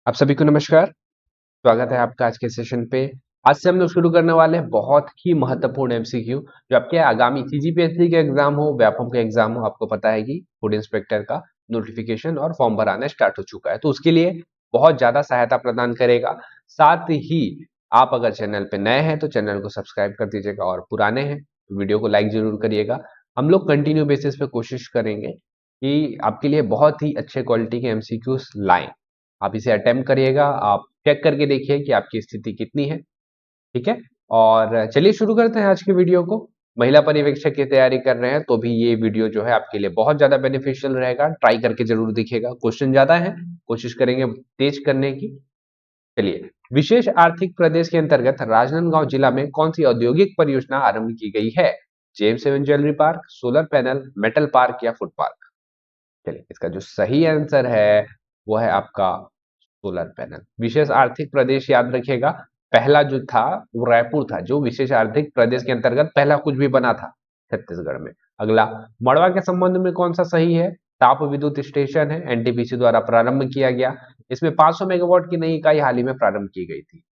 आप सभी को नमस्कार। स्वागत है आपका आज के सेशन पे। आज से हम लोग शुरू करने वाले हैं बहुत ही महत्वपूर्ण एमसीक्यू जो आपके आगामी सीजीपीएससी के एग्जाम हो, व्यापम के एग्जाम हो। आपको पता है कि फूड इंस्पेक्टर का नोटिफिकेशन और फॉर्म भराना स्टार्ट हो चुका है, तो उसके लिए बहुत ज्यादा सहायता प्रदान करेगा। साथ ही आप अगर चैनल पे नए हैं तो चैनल को सब्सक्राइब कर दीजिएगा, और पुराने हैं तो वीडियो को लाइक जरूर करिएगा। हम लोग कंटिन्यू बेसिस पे कोशिश करेंगे कि आपके लिए बहुत ही अच्छे क्वालिटी के एमसीक्यूज लाएं। आप इसे अटेम्प्ट करिएगा, आप चेक करके देखिए कि आपकी स्थिति कितनी है। ठीक है, और चलिए शुरू करते हैं आज की वीडियो को। महिला पर्यवेक्षक की तैयारी कर रहे हैं तो भी ये वीडियो जो है आपके लिए बहुत ज्यादा बेनिफिशियल रहेगा। ट्राई करके जरूर देखिएगा, क्वेश्चन ज्यादा है, कोशिश करेंगे तेज करने की। चलिए, विशेष आर्थिक प्रदेश के अंतर्गत राजनांदगांव जिला में कौन सी औद्योगिक परियोजना आरंभ की गई है? जेम्स एवन jewellery park, solar panel, metal park या फूड पार्क? चलिए, इसका जो सही आंसर है वो है आपका सोलर पैनल। विशेष आर्थिक प्रदेश याद रखिएगा, पहला जो था वो रायपुर था, जो विशेष आर्थिक प्रदेश के अंतर्गत पहला कुछ भी बना था छत्तीसगढ़ में। अगला, मड़वा के संबंध में कौन सा सही है? ताप विद्युत स्टेशन है, एनटीपीसी द्वारा प्रारंभ किया गया। इसमें 500 मेगावाट की नई इकाई हाल ही में प्रारंभ की गई थी।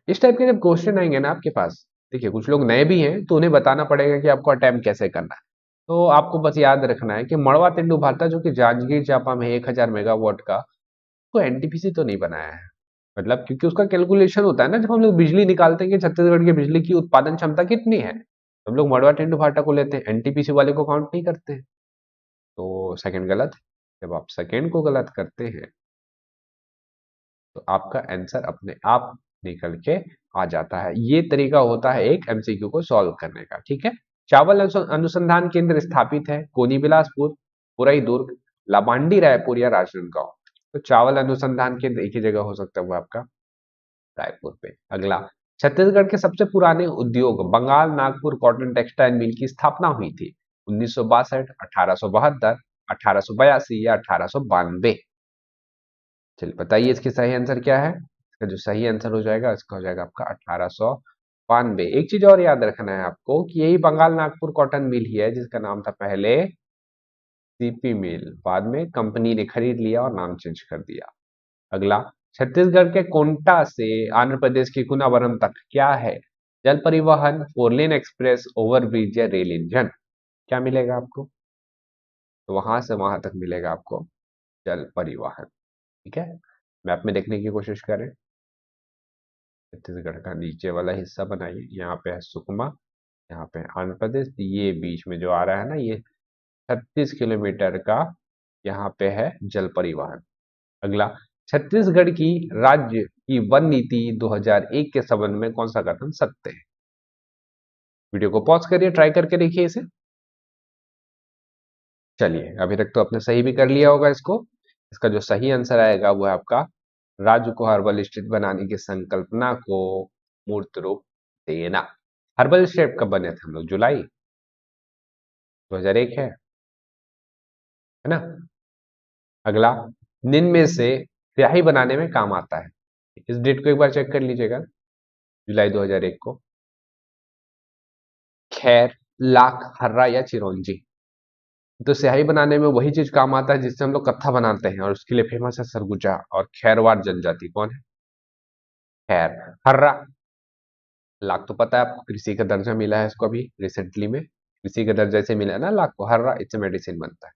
इस टाइप के जब क्वेश्चन आएंगे ना आपके पास, देखिए कुछ लोग नए भी हैं तो उन्हें बताना पड़ेगा कि आपको अटेम्प्ट कैसे करना है। तो आपको बस याद रखना है कि मड़वा तेंदु भाटा जो कि जांजगीर चांपा में 1000 मेगावाट का, तो एनटीपीसी तो नहीं बनाया है। मतलब क्योंकि उसका कैलकुलेशन होता है ना, जब हम लोग बिजली निकालते हैं कि छत्तीसगढ़ की बिजली की उत्पादन क्षमता कितनी है, तो हम लोग मड़वा तेंदु भाटा को लेते हैं, एनटीपीसी वाले को काउंट नहीं करते हैं। तो सेकंड गलत। जब आप सेकंड को गलत करते हैं तो आपका आंसर अपने आप निकल के आ जाता है। ये तरीका होता है एक एमसीक्यू को सॉल्व करने का। ठीक है, चावल अनुसंधान केंद्र स्थापित है कोनी बिलासपुर, पुरई दुर्ग, लामांडी रायपुर या राजनांदगांव? तो चावल अनुसंधान केंद्र एक ही जगह हो सकता है, वो आपका रायपुर पे। अगला, छत्तीसगढ़ के सबसे पुराने उद्योग Bengal Nagpur cotton textile mill की स्थापना हुई थी? 1962, 1872, 1882 या 1892? चलिए बताइए इसकी सही आंसर क्या है। इसका जो सही आंसर हो जाएगा, इसका हो जाएगा आपका 1892। एक चीज और याद रखना है आपको कि यही बंगाल नागपुर कॉटन मिल ही है जिसका नाम था पहले सीपी मिल, बाद में कंपनी ने खरीद लिया और नाम चेंज कर दिया। अगला, छत्तीसगढ़ के कोंटा से आंध्र प्रदेश के कुनावरम तक क्या है? जल परिवहन, फोर लेन एक्सप्रेस, ओवरब्रिज या रेल इंजन? क्या मिलेगा आपको? तो वहां से वहां तक मिलेगा आपको जल परिवहन। ठीक है, मैप में देखने की कोशिश करें। छत्तीसगढ़ का नीचे वाला हिस्सा बनाइए, यहाँ पे है सुकमा, यहाँ पे है आंध्र प्रदेश, ये बीच में जो आ रहा है ना, ये 36 किलोमीटर का यहाँ पे है जल परिवहन। अगला, छत्तीसगढ़ की राज्य की वन नीति 2001 के संबंध में कौन सा कथन सत्य है? वीडियो को पॉज करिए, ट्राई करके देखिए इसे। चलिए, अभी तक तो आपने सही भी कर लिया होगा इसको। इसका जो सही आंसर आएगा वो है आपका, राज्य को हर्बल स्टेट बनाने की संकल्पना को मूर्त रूप देना। हर्बल स्टेट कब बने थे हम लोग? जुलाई 2001 है ना। अगला, निम्न में से स्याही बनाने में काम आता है? इस डेट को एक बार चेक कर लीजिएगा, जुलाई 2001 को। खैर, लाख, हर्रा या चिरौंजी? तो स्याही बनाने में वही चीज काम आता है जिससे हम लोग कत्था बनाते हैं, और उसके लिए फेमस है सरगुजा और खैरवाड़ जनजाति। कौन है? खैर। हर्रा, लाख तो पता है आपको, कृषि का दर्जा मिला है इसको अभी रिसेंटली में, कृषि का दर्जा से मिला है ना लाख को। हर्रा, इससे मेडिसिन बनता है।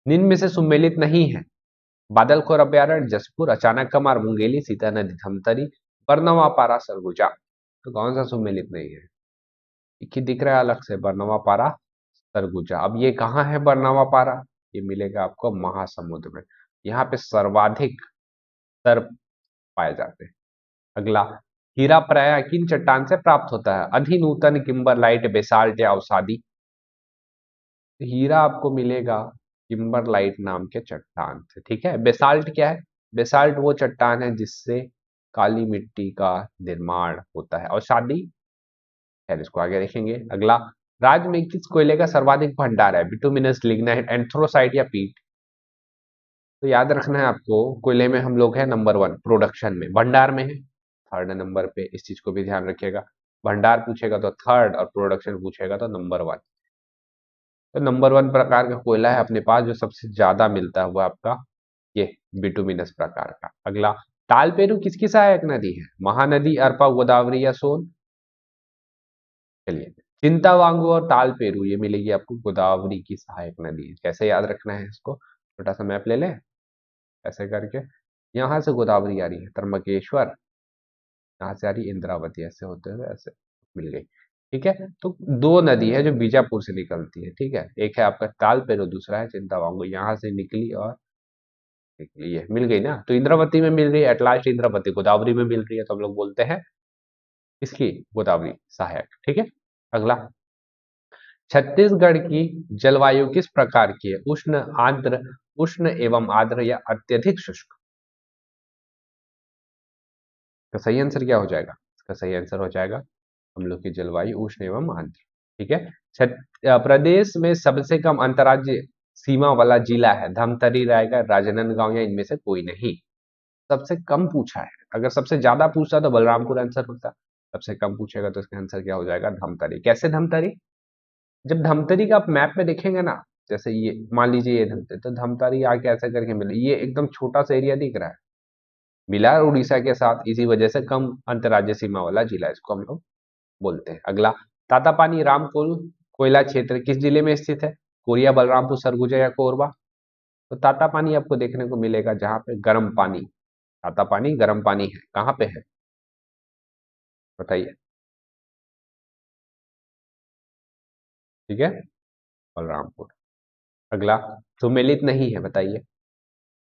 निम्न में से सुमेलित नहीं है? बादलखोर अभ्यारण्य, जसपुर, अचानक कमार, मुंगेली, सीता नदी, धमतरी, बरनवा पारा, सरगुजा? तो कौन सा सुमेलित नहीं है? एक ही दिख रहा है अलग से, बरनवा पारा, सरगुजा। अब ये कहाँ है बरनवा पारा? ये मिलेगा आपको महासमुद्र में। यहाँ पे सर्वाधिक सर्प पाए जाते हैं। अगला, हीरा प्रायः किन चट्टान से प्राप्त होता है? अधिनूतन, किम्बरलाइट, बेसाल्ट या अवसादी? तो हीरा आपको मिलेगा किम्बरलाइट नाम के चट्टान से। ठीक है, बेसाल्ट क्या है? बेसाल्ट वो चट्टान है जिससे काली मिट्टी का निर्माण होता है। और शादी, खैर इसको आगे देखेंगे। अगला, राज्य में किस कोयले का सर्वाधिक भंडार है? बिटुमिनस, लिग्नाइट, एंथ्रोसाइट या पीट? तो याद रखना है आपको, कोयले में हम लोग है नंबर 1 प्रोडक्शन में, भंडार में है थर्ड नंबर पे। इस चीज को भी ध्यान रखिएगा, भंडार पूछेगा तो थर्ड और प्रोडक्शन पूछेगा तो नंबर 1। तो नंबर 1 प्रकार का कोयला है अपने पास जो सबसे ज्यादा मिलता है वो आपका ये बिटुमिनस प्रकार का। अगला, तालपेरू किसकी सहायक नदी है? महानदी, अरपा, गोदावरी या सोन? चलिए, चिंतावांगू और तालपेरू ये मिलेगी आपको गोदावरी की सहायक नदी। कैसे याद रखना है इसको, छोटा सा मैप ले लें ऐसे करके, यहाँ से गोदावरी आ रही है त्र्यंबकेश्वर, यहाँ से आ रही इंद्रावती, ऐसे होते हुए ऐसे मिल गई। ठीक है, तो दो नदी है जो बीजापुर से निकलती है। ठीक है, एक है आपका तालपेरू, दूसरा है चिंतावांगू। यहाँ से निकली और निकली है, मिल गई ना। तो इंद्रावती में मिल रही है, एट लास्ट इंद्रावती गोदावरी में मिल रही है, तो हम लोग बोलते हैं इसकी गोदावरी सहायक। ठीक है, अगला, छत्तीसगढ़ की जलवायु किस प्रकार की है? उष्ण, आर्द्र, उष्ण एवं आर्द्र या अत्यधिक शुष्क? तो सही आंसर क्या हो जाएगा? इसका सही आंसर हो जाएगा हम लोग की जलवायु उष्ण एवं आर्द्र। ठीक है, प्रदेश में सबसे कम अंतर्राज्यीय सीमा वाला जिला है? धमतरी, रायगढ़, राजनांदगांव या इनमें से कोई नहीं? सबसे कम पूछा है, अगर सबसे ज्यादा पूछता तो बलरामपुर आंसर होता, सबसे कम पूछेगा तो इसका आंसर क्या हो जाएगा? धमतरी। कैसे धमतरी? जब धमतरी का आप मैप में देखेंगे ना, जैसे ये मान लीजिए ये धमतरी, तो धमतरी आके ऐसे करके मिले, ये एकदम छोटा सा एरिया दिख रहा है, मिला है उड़ीसा के साथ, इसी वजह से कम अंतर्राज्यीय सीमा वाला जिला इसको हम लोग बोलते हैं। अगला, तातापानी रामपुर कोयला क्षेत्र किस जिले में स्थित है? कोरिया, बलरामपुर, सरगुजा या कोरबा? तो तातापानी आपको देखने को मिलेगा जहां पे गर्म पानी, तातापानी गर्म पानी है, कहाँ पे है बताइए? ठीक है, बलरामपुर। अगला, सुमेलित नहीं है, बताइए?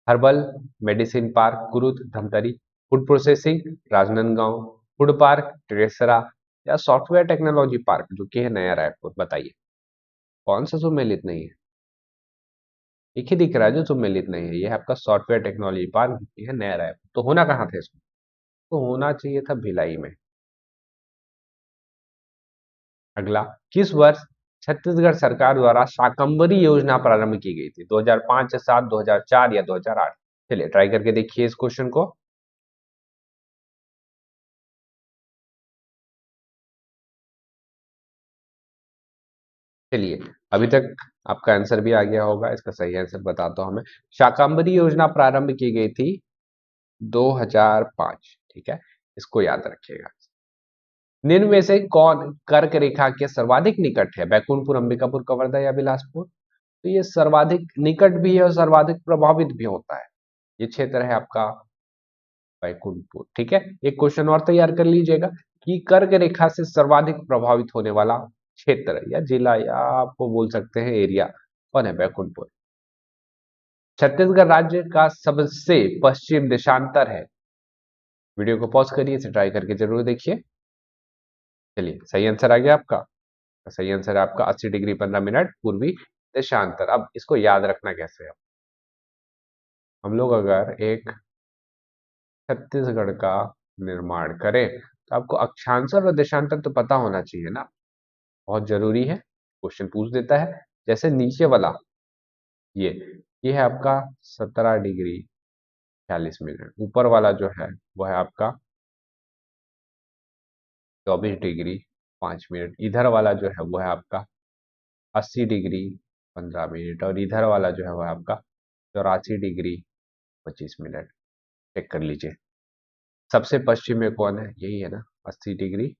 Herbal, medicine park, Kurud, Dhamtari, food processing, Rajnandgaon, food park, टेरेसरा या सॉफ्टवेयर टेक्नोलॉजी पार्क जो कि है नया रायपुर? बताइए कौन सा सुमेलित नहीं है? एक ही दिख रहा है जो सुमेलित नहीं है, ये है आपका सॉफ्टवेयर टेक्नोलॉजी पार्क जो कि है नया रायपुर। तो होना कहाँ था इसको? तो होना चाहिए था भिलाई में। अगला, किस वर्ष छत्तीसगढ़ सरकार द्वारा शाकंभरी योजना प्रारंभ की गई थी? 2005, 7, 2004 या 2008? चलिए ट्राई करके देखिए इस क्वेश्चन को। चलिए, अभी तक आपका आंसर भी आ गया होगा, इसका सही आंसर बताता हूं मैं। शाकंभरी योजना प्रारंभ की गई थी 2005। ठीक है, इसको याद रखिएगा। निम्न में से कौन कर्क रेखा के सर्वाधिक निकट है? बैकुंठपुर, अंबिकापुर, कवर्धा या बिलासपुर? तो ये सर्वाधिक निकट भी है और सर्वाधिक प्रभावित भी होता है, ये क्षेत्र है आपका बैकुंठपुर। ठीक है, एक क्वेश्चन और तैयार कर लीजिएगा कि कर्क रेखा से सर्वाधिक प्रभावित होने वाला क्षेत्र या जिला या आपको बोल सकते हैं एरिया कौन है? बैकुंठपुर। छत्तीसगढ़ राज्य का सबसे पश्चिम देशांतर है? वीडियो को पॉज करिए, इसे ट्राई करके जरूर देखिए। चलिए, सही आंसर आ गया आपका। सही आंसर है आपका 80 डिग्री 15 मिनट पूर्वी देशांतर। अब इसको याद रखना कैसे है? हम लोग अगर एक छत्तीसगढ़ का निर्माण करें तो आपको अक्षांतर और देशांतर तो पता होना चाहिए ना, बहुत जरूरी है। क्वेश्चन पूछ देता है, जैसे नीचे वाला ये ये है आपका 17 डिग्री 46 मिनट, ऊपर वाला जो है वो है आपका 24 डिग्री 5 मिनट, इधर वाला जो है वो है आपका 80 डिग्री 15 मिनट, और इधर वाला जो है वो है आपका 84 डिग्री 25 मिनट। चेक कर लीजिए, सबसे पश्चिम में कौन है? यही है ना, 80 डिग्री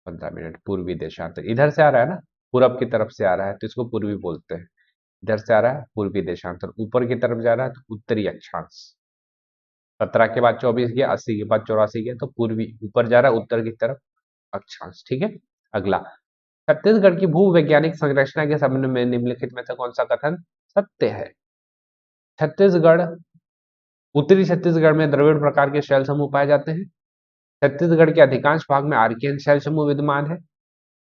15 मिनट पूर्वी देशांतर। इधर से आ रहा है ना, पूरब की तरफ से आ रहा है तो इसको पूर्वी बोलते हैं। इधर से आ रहा है पूर्वी देशांतर, ऊपर की तरफ जा रहा है तो उत्तरी अक्षांश। 17 के बाद 24 गया, 80 के बाद 84 गया, तो पूर्वी ऊपर जा रहा है, उत्तर की तरफ अक्षांश। ठीक है, अगला, छत्तीसगढ़ की भूवैज्ञानिक संरचना के संबंध में निम्नलिखित में से कौन सा कथन सत्य है? छत्तीसगढ़, उत्तरी छत्तीसगढ़ में द्रविड़ प्रकार के शैल समूह पाए जाते हैं। छत्तीसगढ़ के अधिकांश भाग में आर्कियन शैल समूह विद्यमान है।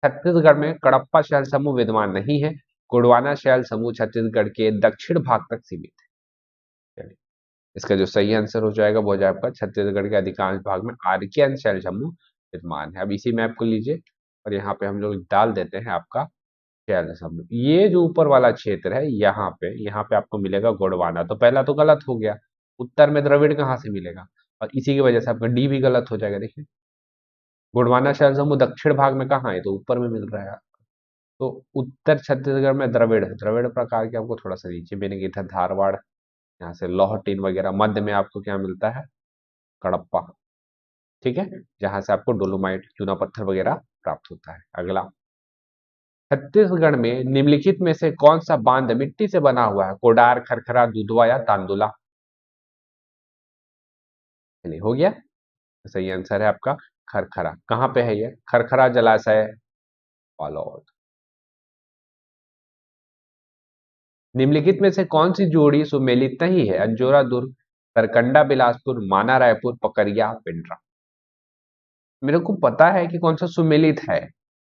छत्तीसगढ़ में कडप्पा शैल समूह विद्यमान नहीं है। गोंडवाना शैल समूह छत्तीसगढ़ के दक्षिण भाग तक सीमित है। चलिए, इसका जो सही आंसर हो जाएगा वो हो जाएगा आपका छत्तीसगढ़ के अधिकांश भाग में आर्कियन शैल समूह विद्यमान है। अब इसी मैप को लीजिए और यहाँ पे हम लोग डाल देते हैं आपका शैल समूह। ये जो ऊपर वाला क्षेत्र है यहाँ पे आपको मिलेगा गोंडवाना, तो पहला तो गलत हो गया, उत्तर में द्रविड़ कहाँ से मिलेगा, और इसी की वजह से आपका डी भी गलत हो जाएगा। देखिए, गोंडवाना शैल समूह दक्षिण भाग में कहाँ है? तो ऊपर में मिल रहा है। तो उत्तर छत्तीसगढ़ में द्रविड़, द्रविड़ प्रकार के आपको थोड़ा सा नीचे मिलेंगे, इधर धारवाड़ यहाँ से लौह टीन वगैरह, मध्य में आपको क्या मिलता है, कडप्पा, ठीक है, जहां से आपको डोलोमाइट चूना पत्थर वगैरह प्राप्त होता है। अगला, छत्तीसगढ़ में निम्नलिखित में से कौन सा बांध मिट्टी से बना हुआ है, कोडार, खरखरा, दुधवा या तांदुला। चलिए हो गया, सही आंसर है आपका खरखरा। कहाँ पे है ये, खरखरा जलाशय, बालोद। निम्नलिखित में से कौन सी जोड़ी सुमेलित नहीं है, अंजोरा दुर्ग, सरकंडा बिलासपुर, माना रायपुर, पकरिया पिंडरा। मेरे को पता है कि कौन सा सुमेलित है,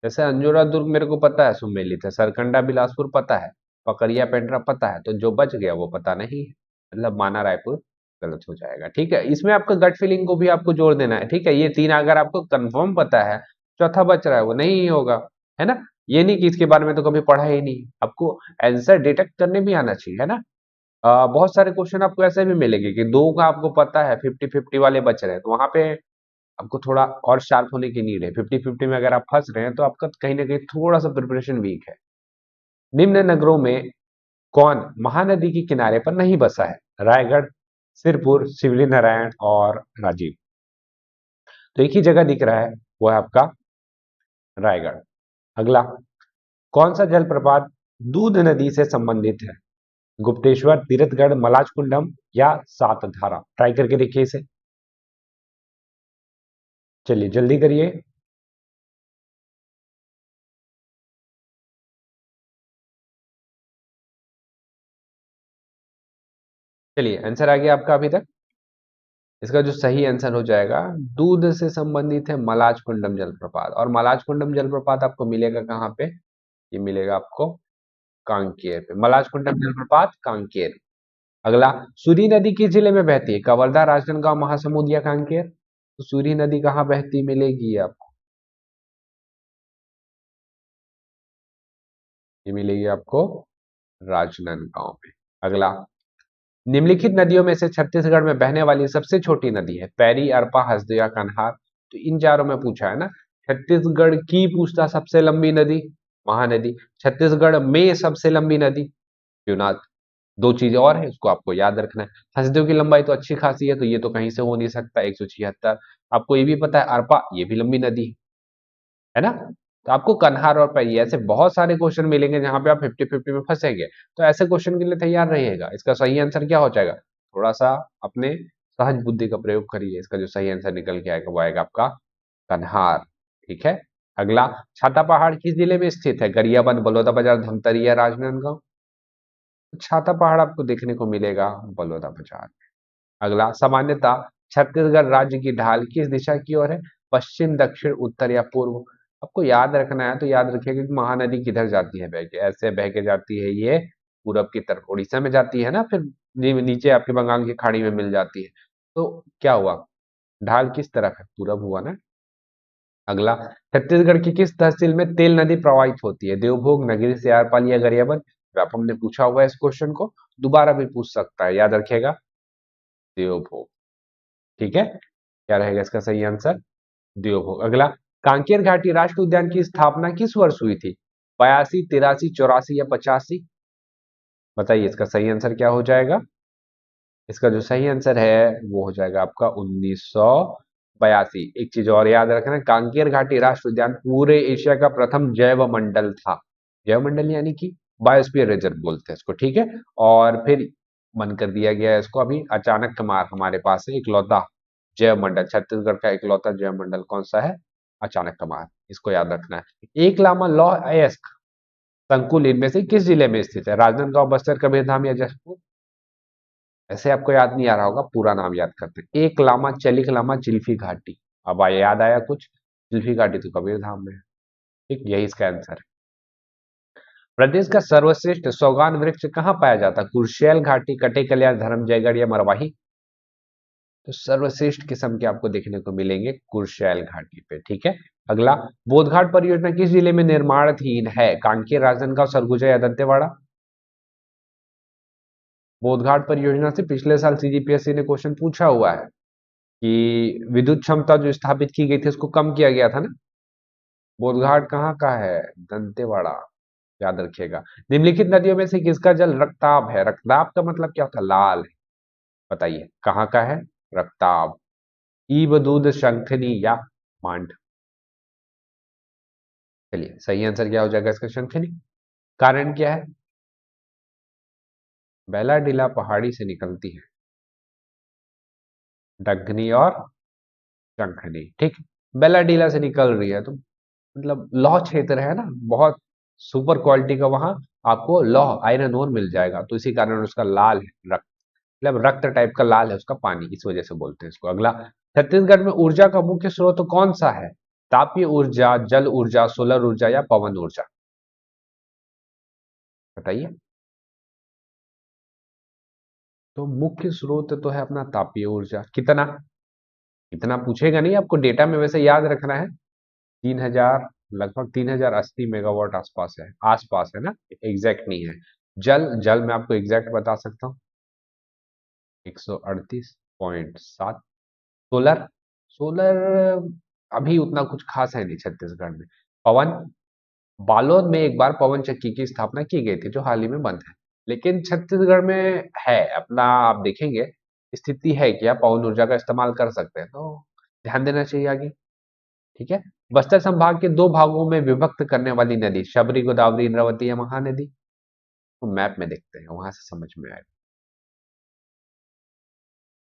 जैसे अंजोरा दुर्ग मेरे को पता है सुमेलित है, सरकंडा बिलासपुर पता है, पकरिया पेंड्रा पता है, तो जो बच गया वो पता नहीं है, मतलब माना रायपुर गलत हो जाएगा। ठीक है, इसमें आपका गट फीलिंग को भी आपको जोड़ देना है। ठीक है, ये तीन अगर आपको कंफर्म पता है, चौथा बच रहा है वो नहीं होगा, है ना। ये नहीं कि इसके बारे में तो कभी पढ़ा ही नहीं, आपको आंसर डिटेक्ट करने भी आना चाहिए, है ना। बहुत सारे क्वेश्चन आपको ऐसे भी मिलेंगे कि दो का आपको पता है, 50-50 वाले बच रहे हैं, तो वहां पे आपको थोड़ा और शार्प होने की नीड है। 50-50 में अगर आप फंस रहे हैं तो आपका कहीं ना कहीं थोड़ा सा प्रिपरेशन वीक है। निम्न नगरों में कौन महानदी के किनारे पर नहीं बसा है, रायगढ़, सिरपुर, शिवली नारायण और राजीव। तो एक ही जगह दिख रहा है, वो है आपका रायगढ़। अगला, कौन सा जलप्रपात दूध नदी से संबंधित है, गुप्तेश्वर, तीर्थगढ़, मलाज कुंडम या सात धारा। ट्राई करके देखिए इसे, चलिए जल्दी करिए। चलिए आंसर आ गया आपका अभी तक। इसका जो सही आंसर हो जाएगा, दूध से संबंधित है मलाज कुंडम जलप्रपात। और मलाज कुंडम जलप्रपात आपको मिलेगा कहाँ पे, ये मिलेगा आपको कांकेर पे, मलाज कुंडम जलप्रपात कांकेर। अगला, सूरी नदी किस जिले में बहती है, कवर्धा, राजनांदगांव, महासमुंद या कांकेर। तो सूरी नदी कहाँ बहती मिलेगी आपको, ये मिलेगी आपको राजनांदगांव में। अगला, निम्नलिखित नदियों में से छत्तीसगढ़ में बहने वाली सबसे छोटी नदी है, पैरी, अरपा, हसदेव, कन्हार। तो इन चारों में पूछा है ना, छत्तीसगढ़ की पूछता सबसे लंबी नदी, महानदी, छत्तीसगढ़ में सबसे लंबी नदी, शिवनाथ। दो चीजें और है, उसको आपको याद रखना है। हसदेव की लंबाई तो अच्छी खासी है, तो ये तो कहीं से हो नहीं सकता, 176। आपको ये भी पता है अरपा ये भी लंबी नदी है ना। तो आपको कन्हार और पैरी ऐसे बहुत सारे क्वेश्चन मिलेंगे जहां पे आप 50-50 में फंसेंगे, तो ऐसे क्वेश्चन के लिए तैयार रहिएगा। इसका सही आंसर क्या हो जाएगा, थोड़ा सा अपने सहज बुद्धि का प्रयोग करिए, इसका जो सही आंसर निकल के आएगा वो आएगा आपका कन्हार। ठीक है। अगला, छाता पहाड़ किस जिले में स्थित है, गरियाबंद, बलौदाबाजार, धमतरी या राजनांदगांव। तो छाता पहाड़ आपको देखने को मिलेगा बलौदाबाजार। अगला, सामान्यतः छत्तीसगढ़ राज्य की ढाल किस दिशा की ओर है, पश्चिम, दक्षिण, उत्तर या पूर्व। आपको याद रखना है, तो याद रखिएगा कि महानदी किधर जाती है बह के, ऐसे बह के जाती है ये पूरब की तरफ, उड़ीसा में जाती है ना, फिर नीचे आपके बंगाल की खाड़ी में मिल जाती है। तो क्या हुआ, ढाल किस तरफ है, पूरब हुआ ना। अगला, छत्तीसगढ़ की किस तहसील में तेल नदी प्रवाहित होती है, देवभोग, नगरी, सियारपाली या गरियाबंद। व्यापम ने पूछा हुआ है इस क्वेश्चन को, दोबारा भी पूछ सकता है, याद रखिएगा देवभोग। ठीक है, क्या रहेगा इसका सही आंसर, देवभोग। अगला, कांकेर घाटी राष्ट्रीय उद्यान की स्थापना किस वर्ष हुई थी, 82, 83, 84 या 85। बताइए इसका सही आंसर क्या हो जाएगा। इसका जो सही आंसर है वो हो जाएगा आपका 1982। एक चीज और याद रखना, कांकेर घाटी राष्ट्रीय उद्यान पूरे एशिया का प्रथम जैव मंडल था। जैव मंडल यानी कि बायोस्फीयर रिजर्व बोलते हैं इसको, ठीक है। और फिर बंद कर दिया गया है इसको, अभी अचानक कमार हमारे पास है इकलौता जैव मंडल, छत्तीसगढ़ का इकलौता जैव मंडल कौन सा है, अचानक कमार, इसको याद रखना है। एक लामा लौह अयस्क संकुल इनमें से किस जिले में स्थित है, राजनांदगांव, बस्तर, कबीरधाम या जशपुर। ऐसे आपको याद नहीं आ रहा होगा, पूरा नाम याद करते हैं, एक लामा, चलिक लामा, चिल्फी घाटी। अब आया याद आया कुछ, चिल्फी घाटी तो कबीरधाम में है। ठीक, यही इसका आंसर है। प्रदेश का सर्वश्रेष्ठ सौगान वृक्ष कहाँ पाया जाता है, कुर्शेल घाटी, कटे कल्याण, धर्म जयगढ़ या मरवाही। तो सर्वश्रेष्ठ किस्म के आपको देखने को मिलेंगे कुर्शैल घाटी पे। ठीक है। अगला, बोधघाट परियोजना किस जिले में निर्माणाधीन है, कांकेर, राजनांदगांव, सरगुजा या दंतेवाड़ा। बोधघाट परियोजना से पिछले साल सीजीपीएससी ने क्वेश्चन पूछा हुआ है कि विद्युत क्षमता जो स्थापित की गई थी उसको कम किया गया था ना। बोधघाट कहाँ का है, दंतेवाड़ा, याद रखिएगा। निम्नलिखित नदियों में से किसका जल रक्ताब है, रक्ताब का मतलब क्या होता है, लाल है। बताइए कहाँ का है? रक्ताब, ईब, दूध, शंखनी या मांड? चलिए सही आंसर क्या हो जाएगा इसका? शंखनी। कारण क्या है? बैलाडीला पहाड़ी से निकलती है डगनी और शंखनी, ठीक। बैलाडीला से निकल रही है तो मतलब लौह क्षेत्र है ना, बहुत सुपर क्वालिटी का वहां आपको लौह आयरन ओर मिल जाएगा, तो इसी कारण उसका लाल है रक्त, मतलब रक्त टाइप का लाल है उसका पानी, इस वजह से बोलते हैं इसको। अगला, छत्तीसगढ़ में ऊर्जा का मुख्य स्रोत कौन सा है? तापीय ऊर्जा, जल ऊर्जा, सोलर ऊर्जा या पवन ऊर्जा? बताइए। तो मुख्य स्रोत तो है अपना तापीय ऊर्जा। कितना? इतना पूछेगा नहीं, आपको डेटा में वैसे याद रखना है। 3000, लगभग 3080 मेगावाट आसपास है, आसपास है ना, एग्जैक्ट नहीं है। जल, जल मैं आपको एग्जैक्ट बता सकता हूँ, 138.7। सोलर, सोलर अभी उतना कुछ खास है नहीं छत्तीसगढ़ में। पवन, बालोद में एक बार पवन चक्की की स्थापना की गई थी जो हाल ही में बंद है, लेकिन छत्तीसगढ़ में है अपना, आप देखेंगे स्थिति है कि आप पवन ऊर्जा का इस्तेमाल कर सकते हैं, तो ध्यान देना चाहिए आगे। ठीक है। बस्तर संभाग के दो भागों में विभक्त करने वाली नदी, शबरी, गोदावरी, इंद्रावती या महानदी? तो मैप में देखते हैं, वहां से समझ में आएगा।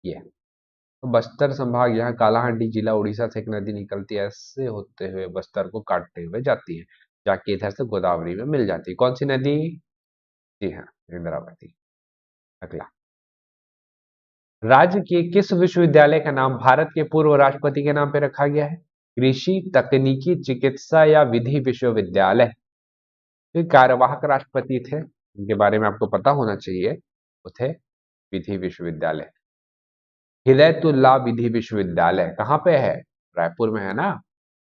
ये है। तो बस्तर संभाग, यहाँ कालाहांडी जिला उड़ीसा से एक नदी निकलती है, ऐसे होते हुए बस्तर को काटते हुए जाती है, जाके इधर से गोदावरी में मिल जाती है। कौन सी नदी? जी हाँ, इंद्रावती। अगला, राज्य के किस विश्वविद्यालय का नाम भारत के पूर्व राष्ट्रपति के नाम पे रखा गया है? कृषि, तकनीकी, चिकित्सा या विधि विश्वविद्यालय? ये कार्यवाहक राष्ट्रपति थे, उनके बारे में आपको पता होना चाहिए। वो थे विधि विश्वविद्यालय, हिदायतुल्लाह विधि विश्वविद्यालय। कहाँ पे है? रायपुर में है ना।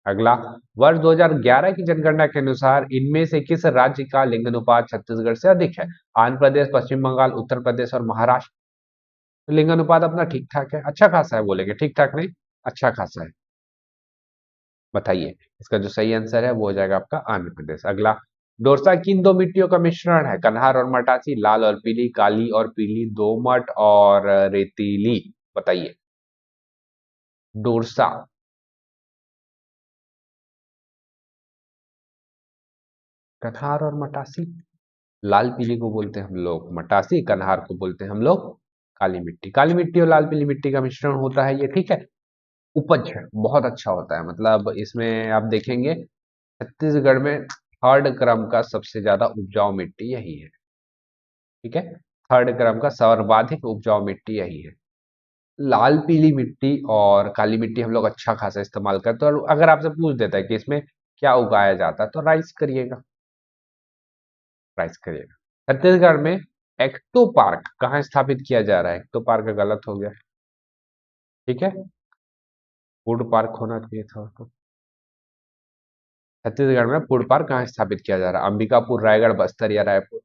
अगला, वर्ष 2011 की जनगणना के अनुसार इनमें से किस राज्य का लिंगानुपात छत्तीसगढ़ से अधिक है? आंध्र प्रदेश, पश्चिम बंगाल, उत्तर प्रदेश और महाराष्ट्र? तो लिंगानुपात अपना ठीक ठाक है, अच्छा खासा है, बोलेंगे ठीक ठाक नहीं, अच्छा खासा है। बताइए इसका जो सही आंसर है वो हो जाएगा आपका आंध्र प्रदेश। अगला, डोरसा किन दो मिट्टियों का मिश्रण है? कन्हार और मटासी, लाल और पीली, काली और पीली, दोमट और रेतीली? बताइए। डोरसा, कन्हार और मटासी। लाल पीली को बोलते हैं हम लोग मटासी, कन्हार को बोलते हैं हम लोग काली मिट्टी। काली मिट्टी और लाल पीली मिट्टी का मिश्रण होता है ये, ठीक है। उपज है बहुत अच्छा होता है, मतलब इसमें आप देखेंगे छत्तीसगढ़ में थर्ड क्रम का सबसे ज्यादा उपजाऊ मिट्टी यही है, ठीक है। थर्ड क्रम का सर्वाधिक उपजाऊ मिट्टी यही है। लाल पीली मिट्टी और काली मिट्टी हम लोग अच्छा खासा इस्तेमाल करते हैं, और अगर आपसे पूछ देता है कि इसमें क्या उगाया जाता है तो राइस करिएगा, राइस करिएगा। छत्तीसगढ़ में एक्टो पार्क कहाँ स्थापित किया जा रहा है? एक्टो पार्क गलत हो गया, ठीक है, फूड पार्क होना चाहिए था तो। छत्तीसगढ़ में फूड पार्क कहाँ स्थापित किया जा रहा है? अंबिकापुर, रायगढ़, बस्तर या रायपुर?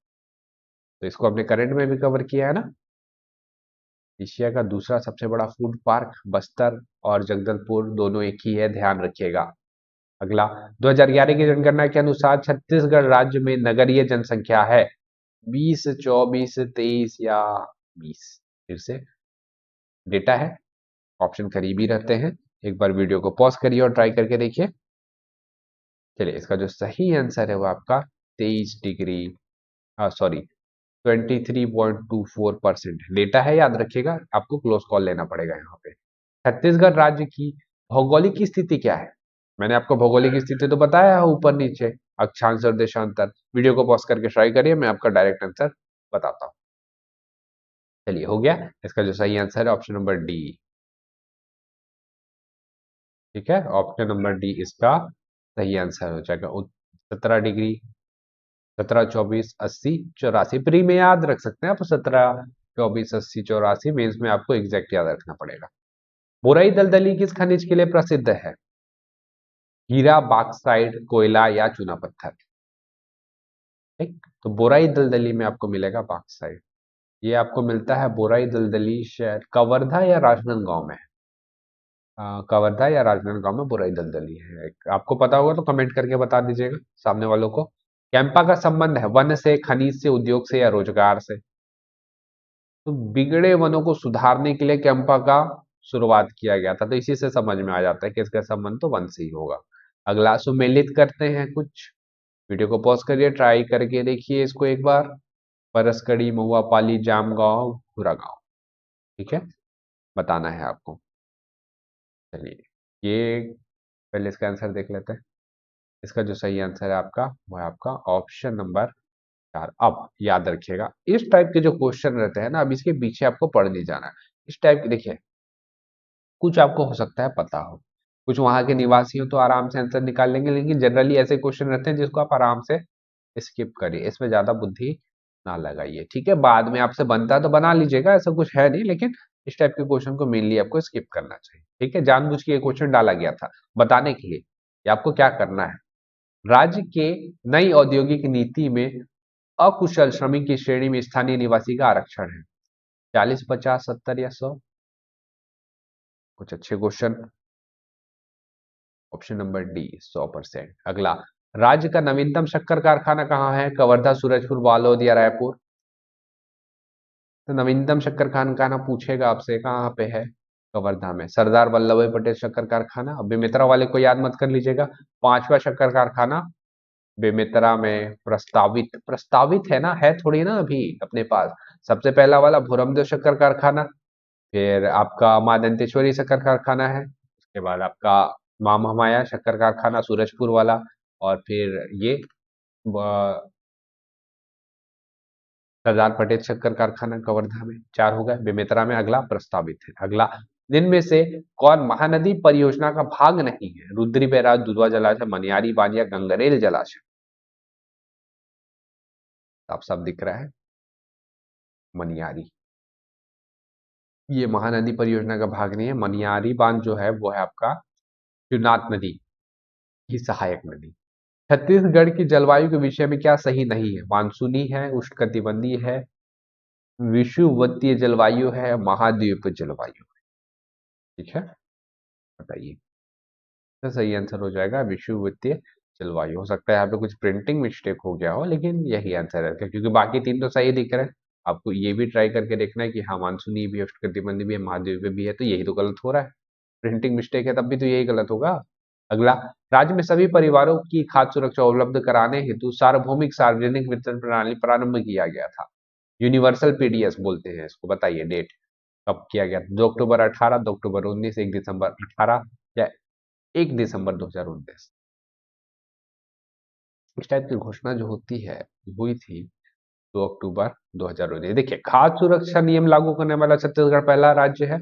तो इसको अपने करंट में भी कवर किया है ना। एशिया का दूसरा सबसे बड़ा फूड पार्क बस्तर और जगदलपुर दोनों एक ही है, ध्यान रखिएगा। अगला, 2011 की जनगणना के अनुसार छत्तीसगढ़ राज्य में नगरीय जनसंख्या है 20, 24, 23 या 20? फिर से डेटा है, ऑप्शन करीब ही रहते हैं। एक बार वीडियो को पॉज करिए और ट्राई करके देखिए। चलिए इसका जो सही आंसर है वो आपका 23 डिग्री, सॉरी 23.24% डेटा है, याद रखिएगा, आपको क्लोज कॉल लेना पड़ेगा यहाँ पे। छत्तीसगढ़ राज्य की भौगोलिक स्थिति क्या है? मैंने आपको भौगोलिक स्थिति तो बताया है, ऊपर नीचे अक्षांश और देशांतर। वीडियो को पॉज करके ट्राई करिए, मैं आपका डायरेक्ट आंसर बताता हूँ। चलिए हो गया, इसका जो सही आंसर है ऑप्शन नंबर डी, ठीक है, ऑप्शन नंबर डी इसका सही आंसर हो जाएगा। 17 डिग्री, 17, 24, 80, 84 प्री में याद रख सकते हैं आप, 17, 24, 80, 84 मेंस में आपको एग्जैक्ट याद रखना पड़ेगा। बोराई दलदली किस खनिज के लिए प्रसिद्ध है? हीरा, बॉक्साइट, कोयला या चूना पत्थर? ठीक, तो बोराई दलदली में आपको मिलेगा बॉक्साइट। ये आपको मिलता है बोराई दलदली शायद कवर्धा या राजनांदगांव में। कवर्धा या राजनांदगांव में बोराई दलदली है। आपको पता होगा तो कमेंट करके बता दीजिएगा सामने वालों को। कैंपा का संबंध है वन से, खनिज से, उद्योग से या रोजगार से? तो बिगड़े वनों को सुधारने के लिए कैंपा का शुरुआत किया गया था। तो इसी से समझ में आ जाता है कि इसका संबंध तो वन से ही होगा। अगला सुमेलित करते हैं कुछ। वीडियो को पॉज करिए, ट्राई करके देखिए इसको एक बार। परसकड़ी, महुआ पाली, जाम गांव, भूरा गांव। ठीक है, बताना है आपको। चलिए, ये पहले इसका आंसर देख लेते हैं। इसका जो सही आंसर है आपका, वो है आपका ऑप्शन नंबर 4। अब याद रखिएगा, इस टाइप के जो क्वेश्चन रहते हैं ना, अब इसके पीछे आपको पढ़ नहीं जाना है। इस टाइप के देखिए, कुछ आपको हो सकता है पता हो, कुछ वहां के निवासी हो तो आराम से आंसर निकाल लेंगे, लेकिन जनरली ऐसे क्वेश्चन रहते हैं जिसको आप आराम से स्किप करिए, इसमें ज्यादा बुद्धि ना लगाइए। ठीक है, बाद में आपसे बनता है तो बना लीजिएगा, ऐसा कुछ है नहीं, लेकिन इस टाइप के क्वेश्चन को मेनली आपको स्किप करना चाहिए। ठीक है, जानबूझ के ये क्वेश्चन डाला गया था बताने के लिए कि आपको क्या करना है। राज्य के नई औद्योगिक नीति में अकुशल श्रमिक की श्रेणी में स्थानीय निवासी का आरक्षण है। 40, 50, 70 या 100? कुछ अच्छे क्वेश्चन। Option number D 100%। अगला, राज्य का नवीनतम शक्कर कारखाना कहाँ है? कवर्धा, सूरजपुर, बालोद या रायपुर? तो नवीनतम शक्कर कारखाना पूछेगा आपसे कहाँ पे है? कवर्धा में। सरदार वल्लभ भाई पटेल शक्कर कारखाना, अब बेमेतरा वाले को याद मत कर लीजिएगा। पांचवा शक्कर कारखाना बेमेतरा में प्रस्तावित, प्रस्तावित है ना, है थोड़ी ना अभी अपने पास। सबसे पहला वाला भोरमदेव शक्कर कारखाना, फिर आपका मां दंतेश्वरी शक्कर कारखाना है, उसके बाद आपका मां महामाया शक्कर कारखाना सूरजपुर वाला, और फिर ये सरदार पटेल शक्कर कारखाना कवर्धा में। 4 हो गए। बेमेतरा में अगला प्रस्तावित है। अगला, जिनमें से कौन महानदी परियोजना का भाग नहीं है? रुद्री बैराज, दुधवा जलाशय, मनियारी बांध या गंगरेल जलाशय? साफ साफ दिख रहा है, मनियारी। ये महानदी परियोजना का भाग नहीं है। मनियारी बांध जो है वो है आपका शिवनाथ नदी की सहायक नदी। छत्तीसगढ़ की जलवायु के विषय में क्या सही नहीं है? मानसूनी है, उष्णकटिबंधीय है, विषुवतीय जलवायु है, महाद्वीप जलवायु? ठीक है, बताइए। तो सही आंसर हो जाएगा विषुवतीय जलवायु। हो सकता है यहाँ पे कुछ प्रिंटिंग मिस्टेक हो गया हो, लेकिन यही आंसर है क्योंकि बाकी 3 तो सही दिख रहे हैं। आपको ये भी ट्राई करके देखना है कि हाँ मानसूनी भी है, उष्णकटिबंधीय भी है, महाद्वीप भी है, तो यही तो गलत हो रहा है। प्रिंटिंग मिस्टेक है तब भी तो यही गलत होगा। अगला, राज्य में सभी परिवारों की खाद्य सुरक्षा उपलब्ध कराने हेतु सार्वभौमिक सार्वजनिक वितरण प्रणाली प्रारंभ किया गया था। यूनिवर्सल पीडीएस बोलते हैं इसको। बताइए डेट कब किया गया? 2 अक्टूबर 18, 2 अक्टूबर 19, 1 दिसंबर 18 या 1 दिसंबर 2019? इस टाइप की घोषणा जो होती है, हुई थी 2 अक्टूबर 2019। देखिए, खाद्य सुरक्षा नियम लागू करने वाला छत्तीसगढ़ पहला राज्य है।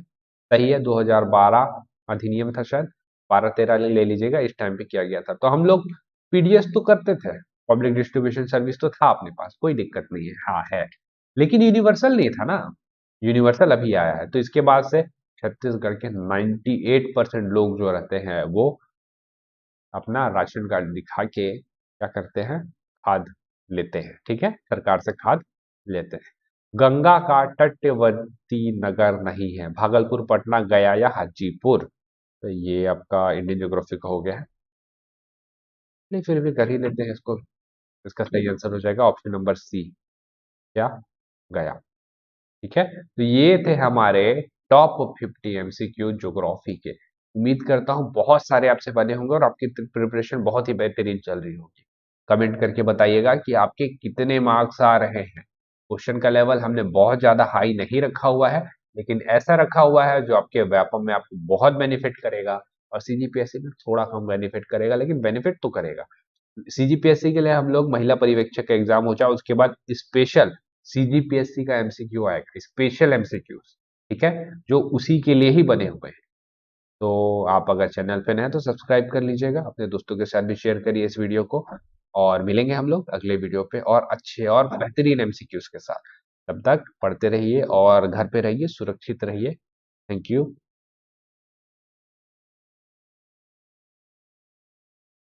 सही है, 2012 अधिनियम था शायद, 12-13 ले लीजिएगा, इस टाइम पे किया गया था। तो हम लोग पीडीएस तो करते थे, पब्लिक डिस्ट्रीब्यूशन सर्विस तो था अपने पास, कोई दिक्कत नहीं है। हाँ है, लेकिन यूनिवर्सल नहीं था ना। यूनिवर्सल अभी आया है, तो इसके बाद से छत्तीसगढ़ के 98% लोग जो रहते हैं वो अपना राशन कार्ड दिखा के क्या करते हैं? खाद लेते हैं। ठीक है, सरकार से खाद लेते हैं। गंगा का तटवर्ती नगर नहीं है? भागलपुर, पटना, गया या हाजीपुर? तो ये आपका इंडियन ज्योग्राफी का हो गया है, नहीं फिर भी कर ही लेते हैं इसको। इसका सही आंसर हो जाएगा ऑप्शन नंबर सी, क्या? गया। ठीक है, तो ये थे हमारे टॉप 50 एमसीक्यू ज्योग्राफी के। उम्मीद करता हूँ बहुत सारे आपसे बने होंगे और आपकी प्रिपरेशन बहुत ही बेहतरीन चल रही होगी। कमेंट करके बताइएगा कि आपके कितने मार्क्स आ रहे हैं। क्वेश्चन का लेवल हमने बहुत ज्यादा हाई नहीं रखा हुआ है, लेकिन ऐसा रखा हुआ है जो आपके व्यापम में आपको बहुत बेनिफिट करेगा, और सीजीपीएससी में थोड़ा कम बेनिफिट करेगा, लेकिन बेनिफिट तो करेगा। सीजीपीएससी के लिए हम लोग महिला पर्यवेक्षक का एग्जाम हो जाए, उसके बाद स्पेशल सीजीपीएससी का एमसीक्यू आएगा, स्पेशल एमसीक्यू। ठीक है, जो उसी के लिए ही बने हुए हैं। तो आप अगर चैनल पे नए हैं तो सब्सक्राइब कर लीजिएगा, अपने दोस्तों के साथ भी शेयर करिए इस वीडियो को, और मिलेंगे हम लोग अगले वीडियो पे और अच्छे और बेहतरीन एमसीक्यूज के साथ। तब तक पढ़ते रहिए और घर पे रहिए, सुरक्षित रहिए। Thank you.